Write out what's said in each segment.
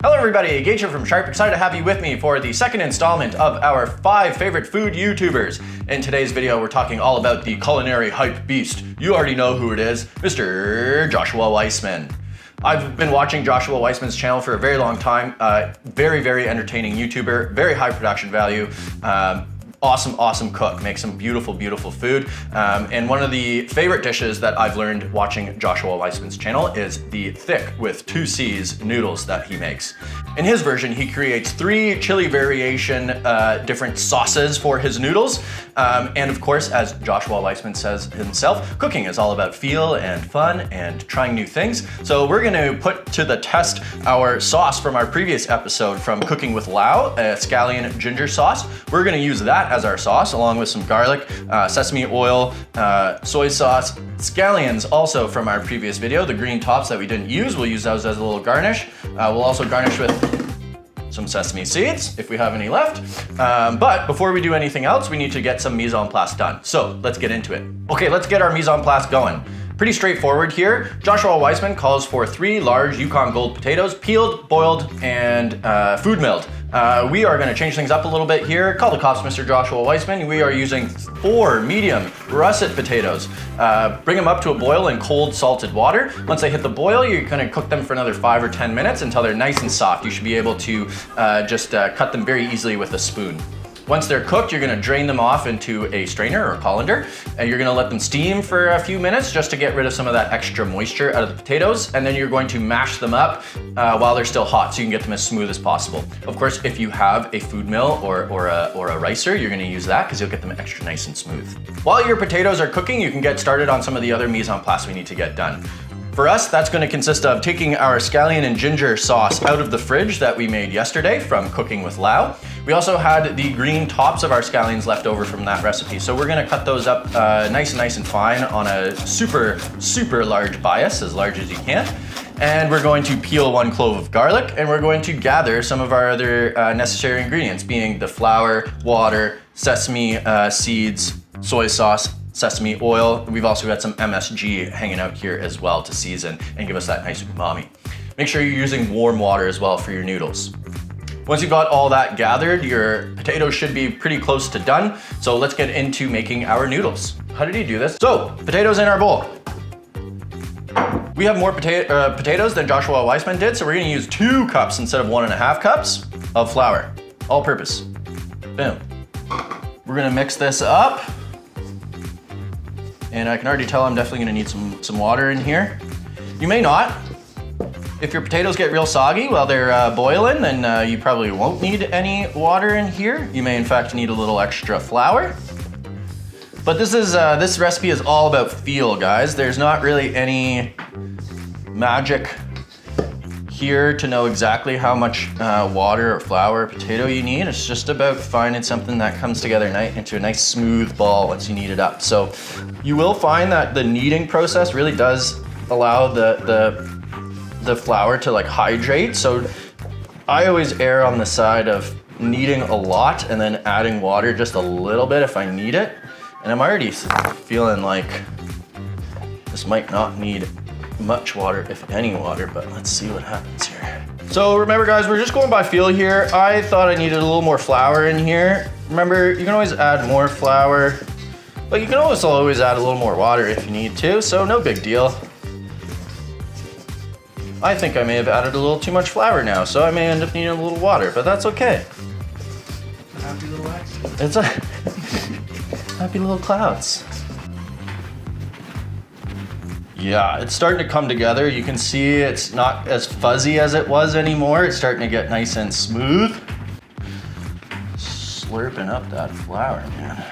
Hello everybody, Gage here from Sharp. Excited to have you with me for the second installment of our 5 favorite food YouTubers. In today's video, we're talking all about the culinary hype beast. You already know who it is, Mr. Joshua Weissman. I've been watching Joshua Weissman's channel for a very long time. Very entertaining YouTuber, very high production value. Awesome cook, makes some beautiful food. And one of the favorite dishes that I've learned watching Joshua Weissman's channel is the thick with 2 C's noodles that he makes. In his version, he creates 3 chili variation different sauces for his noodles. And of course, as Joshua Weissman says himself, cooking is all about feel and fun and trying new things. So we're gonna put to the test our sauce from our previous episode from Cooking with Lau, a scallion ginger sauce. We're gonna use that as our sauce, along with some garlic, sesame oil, soy sauce, scallions also from our previous video, the green tops that we didn't use. We'll use those as a little garnish. We'll also garnish with some sesame seeds, if we have any left. But before we do anything else, we need to get some mise en place done. So let's get into it. Okay, let's get our mise en place going. Pretty straightforward here. Joshua Weissman calls for 3 large Yukon Gold potatoes, peeled, boiled, and food milled. We are gonna change things up a little bit here. Call the cops, Mr. Joshua Weissman. We are using 4 medium russet potatoes. Bring them up to a boil in cold salted water. Once they hit the boil, you're gonna cook them for another 5 or 10 minutes until they're nice and soft. You should be able to just cut them very easily with a spoon. Once they're cooked, you're gonna drain them off into a strainer or colander, and you're gonna let them steam for a few minutes just to get rid of some of that extra moisture out of the potatoes, and then you're going to mash them up while they're still hot so you can get them as smooth as possible. Of course, if you have a food mill or a ricer, you're gonna use that because you'll get them extra nice and smooth. While your potatoes are cooking, you can get started on some of the other mise en place we need to get done. For us, that's going to consist of taking our scallion and ginger sauce out of the fridge that we made yesterday from Cooking with Lau. We also had the green tops of our scallions left over from that recipe. So we're going to cut those up nice and fine on a super large bias, as large as you can. And we're going to peel 1 clove of garlic, and we're going to gather some of our other necessary ingredients, being the flour, water, sesame seeds, soy sauce, sesame oil. We've also got some MSG hanging out here as well to season and give us that nice umami. Make sure you're using warm water as well for your noodles. Once you've got all that gathered, your potatoes should be pretty close to done. So let's get into making our noodles. How did he do this? So, potatoes in our bowl. We have more potatoes than Joshua Weissman did, so we're gonna use 2 cups instead of 1.5 cups of flour, all purpose. Boom. We're gonna mix this up. And I can already tell I'm definitely gonna need some water in here. You may not. If your potatoes get real soggy while they're boiling, then you probably won't need any water in here. You may in fact need a little extra flour. But this recipe is all about feel, guys. There's not really any magic here to know exactly how much water or flour or potato you need. It's just about finding something that comes together into a nice smooth ball once you knead it up. So you will find that the kneading process really does allow the flour to like hydrate. So I always err on the side of kneading a lot and then adding water just a little bit if I need it. And I'm already feeling like this might not need much water, if any water, but let's see what happens here. So remember guys, we're just going by feel here. I thought I needed a little more flour in here. Remember, you can always add more flour, but you can also always add a little more water if you need to, so no big deal. I think I may have added a little too much flour now, so I may end up needing a little water, but that's okay. A happy little accident. It's a happy little clouds. Yeah, it's starting to come together. You can see it's not as fuzzy as it was anymore. It's starting to get nice and smooth. Slurping up that flour, man.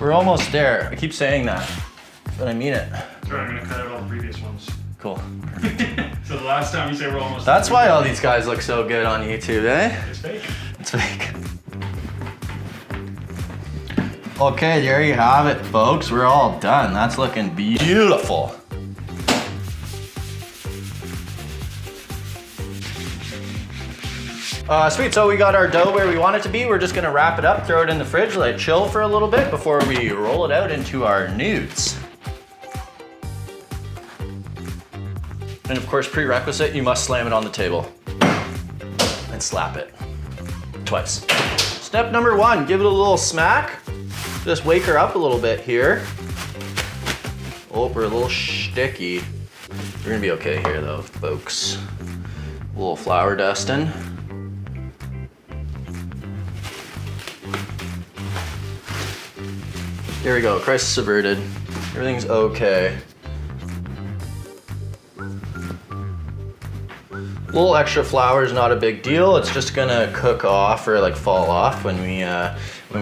We're almost there. I keep saying that, but I mean it. Sorry, I'm gonna cut out all the previous ones. Cool. So the last time you say we're almost That's why all these guys look so good on YouTube, eh? It's fake. It's fake. Okay, there you have it, folks. We're all done. That's looking beautiful. Sweet, so we got our dough where we want it to be. We're just gonna wrap it up, throw it in the fridge, let it chill for a little bit before we roll it out into our NOODS. And of course, prerequisite, you must slam it on the table. and slap it twice. Step number 1, give it a little smack. Just wake her up a little bit here. Oh, we're a little sticky. We're gonna be okay here though, folks. A little flour dusting. There we go, crisis averted. Everything's okay. A little extra flour is not a big deal. It's just gonna cook off or like fall off when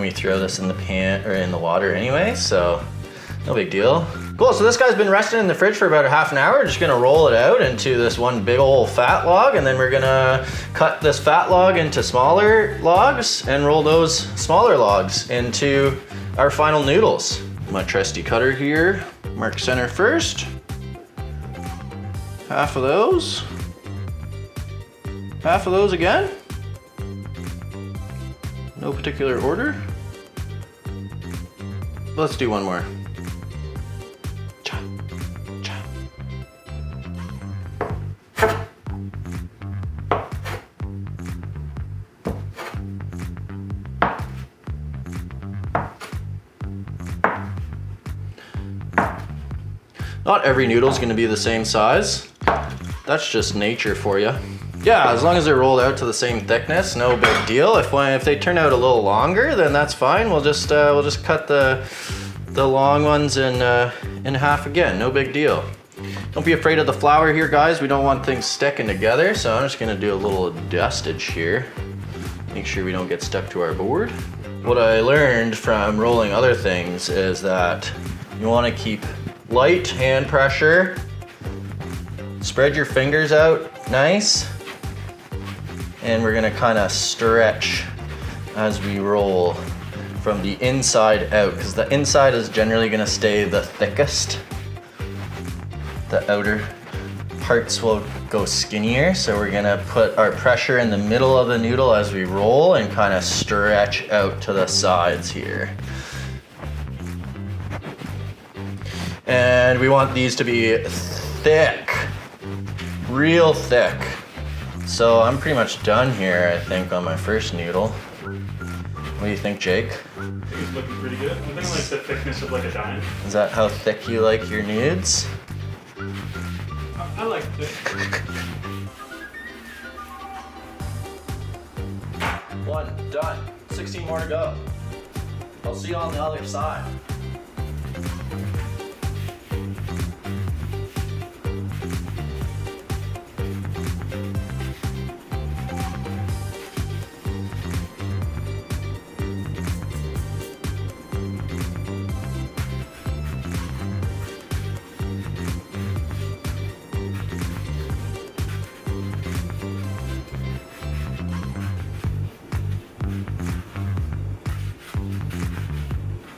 we throw this in the pan or in the water anyway, so no big deal. Cool, so this guy's been resting in the fridge for about a half an hour. We're just gonna roll it out into this one big old fat log, and then we're gonna cut this fat log into smaller logs and roll those smaller logs into our final noodles. My trusty cutter here, mark center first. Half of those. Half of those again. No particular order. Let's do one more. Cha, cha. Not every noodle is going to be the same size. That's just nature for you. Yeah, as long as they're rolled out to the same thickness, no big deal. If they turn out a little longer, then that's fine. We'll just cut the long ones in half again. No big deal. Don't be afraid of the flour here, guys. We don't want things sticking together, so I'm just gonna do a little dustage here. Make sure we don't get stuck to our board. What I learned from rolling other things is that you want to keep light hand pressure. Spread your fingers out nice. And we're gonna kind of stretch as we roll from the inside out, because the inside is generally gonna stay the thickest. The outer parts will go skinnier, so we're gonna put our pressure in the middle of the noodle as we roll and kind of stretch out to the sides here. And we want these to be thick, real thick. So I'm pretty much done here, I think, on my first noodle. What do you think, Jake? I think it's looking pretty good. I think like the thickness of like a dime. Is that how thick you like your nudes? I like thick. One, done. 16 more to go. I'll see you on the other side.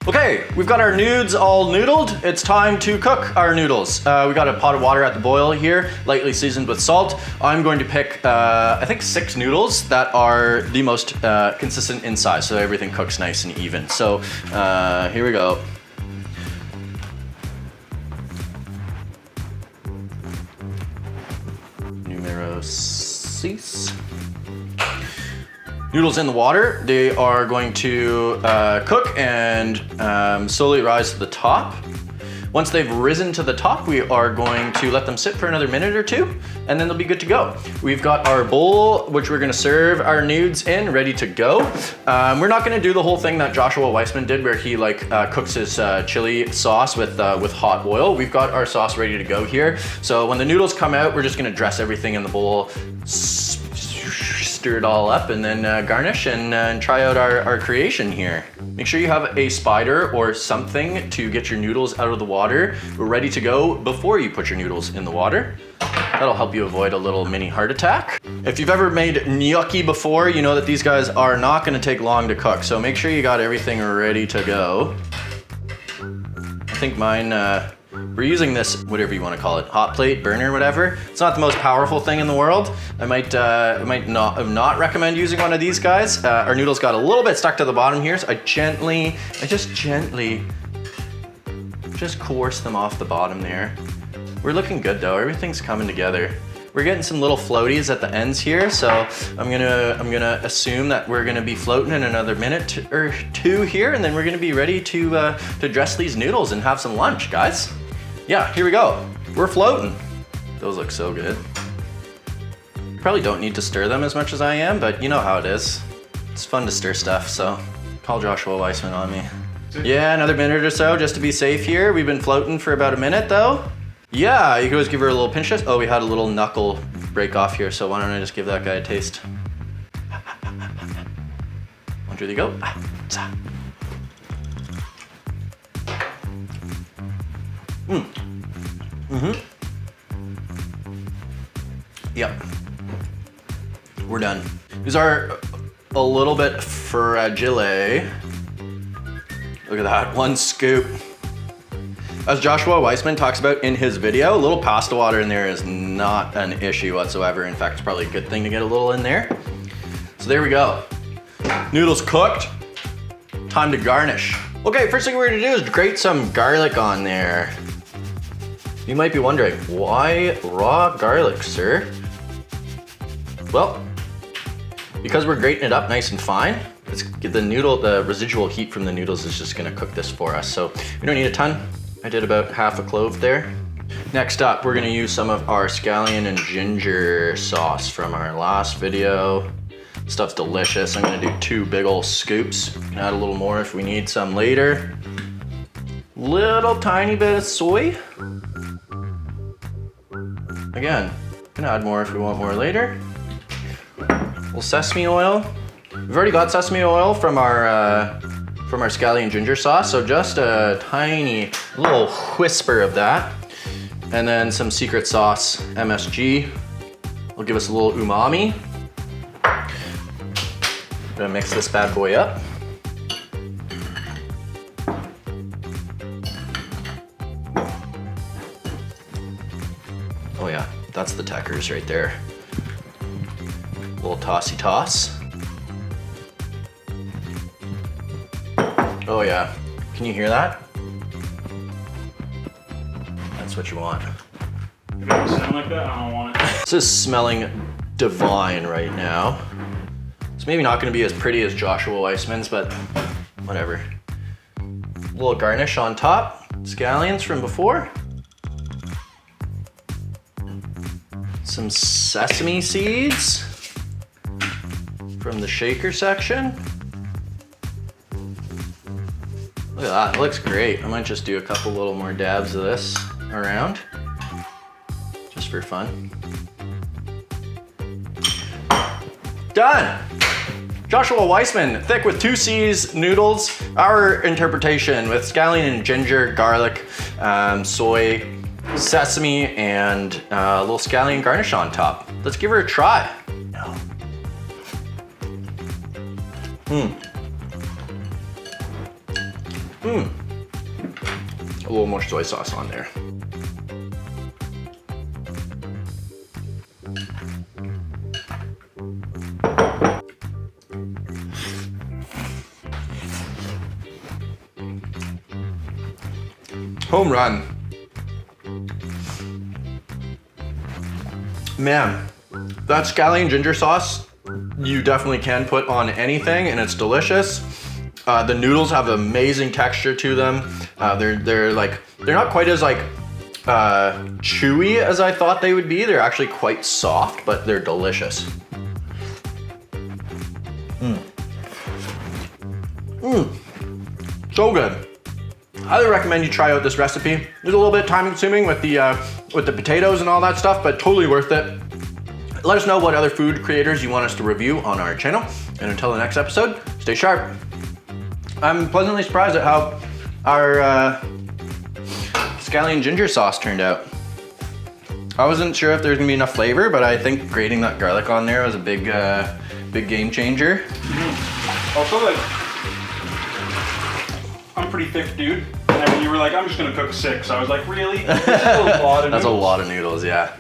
Okay, we've got our nudes all noodled. It's time to cook our noodles. We got a pot of water at the boil here, lightly seasoned with salt. I'm going to pick, I think 6 noodles that are the most consistent in size, so everything cooks nice and even. So here we go. Numero 6. Noodles in the water, they are going to cook and slowly rise to the top. Once they've risen to the top, we are going to let them sit for another minute or 2, and then they'll be good to go. We've got our bowl, which we're gonna serve our nudes in, ready to go. We're not gonna do the whole thing that Joshua Weissman did, where he cooks his chili sauce with hot oil. We've got our sauce ready to go here. So when the noodles come out, we're just gonna dress everything in the bowl, stir it all up, and then garnish and try out our creation here. Make sure you have a spider or something to get your noodles out of the water. We're ready to go before you put your noodles in the water. That'll help you avoid a little mini heart attack. If you've ever made gnocchi before, you know that these guys are not gonna take long to cook, so make sure you got everything ready to go. I think mine, we're using this, whatever you want to call it, hot plate, burner, whatever. It's not the most powerful thing in the world. I might not recommend using one of these guys. Our noodles got a little bit stuck to the bottom here, so I just gently coerce them off the bottom there. We're looking good though, everything's coming together. we're getting some little floaties at the ends here, so I'm gonna assume that we're gonna be floating in another minute or two here, and then we're gonna be ready to dress these noodles and have some lunch, guys. Yeah, here we go. We're floating. Those look so good. Probably don't need to stir them as much as I am, but you know how it is. It's fun to stir stuff, so call Joshua Weissman on me. Yeah, another minute or so just to be safe here. We've been floating for about a minute though. Yeah, you can always give her a little pinch test. Oh, we had a little knuckle break off here, so why don't I just give that guy a taste? One, two, three, go. Yep. We're done. These are a little bit fragile. Look at that, one scoop. As Joshua Weissman talks about in his video, a little pasta water in there is not an issue whatsoever. In fact, it's probably a good thing to get a little in there. So there we go. Noodles cooked. Time to garnish. Okay, first thing we're gonna do is grate some garlic on there. You might be wondering, why raw garlic, sir? Well, because we're grating it up nice and fine, the residual heat from the noodles is just gonna cook this for us. So we don't need a ton. I did about half a clove there. Next up, we're gonna use some of our scallion and ginger sauce from our last video. Stuff's delicious. I'm gonna do 2 big ol' scoops. Add a little more if we need some later. Little tiny bit of soy. Again, gonna add more if we want more later. A little sesame oil. We've already got sesame oil from our scallion ginger sauce, so just a tiny little whisper of that. And then some secret sauce, MSG. Will give us a little umami. Gonna mix this bad boy up. Oh yeah, that's the Teckers right there. Little tossy toss. Oh yeah, can you hear that? That's what you want. If it doesn't sound like that, I don't want it. This is smelling divine right now. It's maybe not gonna be as pretty as Joshua Weissman's, but whatever. A little garnish on top, scallions from before. Some sesame seeds from the shaker section. Look at that, it looks great. I might just do a couple little more dabs of this around, just for fun. Done! Joshua Weissman, thick with 2 C's noodles. Our interpretation with scallion and ginger, garlic, soy, sesame, and a little scallion garnish on top. Let's give her a try. A little more soy sauce on there. Home run. Man, that scallion ginger sauce, you definitely can put on anything and it's delicious. The noodles have amazing texture to them. They're not quite as chewy as I thought they would be. They're actually quite soft, but they're delicious. So good. Highly recommend you try out this recipe. It's a little bit time consuming with the potatoes and all that stuff, but totally worth it. Let us know what other food creators you want us to review on our channel. And until the next episode, stay sharp. I'm pleasantly surprised at how our scallion ginger sauce turned out. I wasn't sure if there's gonna be enough flavor, but I think grating that garlic on there was a big game changer. Also, I'm pretty thick dude. And when you were like, I'm just gonna cook 6, I was like, really? That's a lot of noodles. That's a lot of noodles, yeah.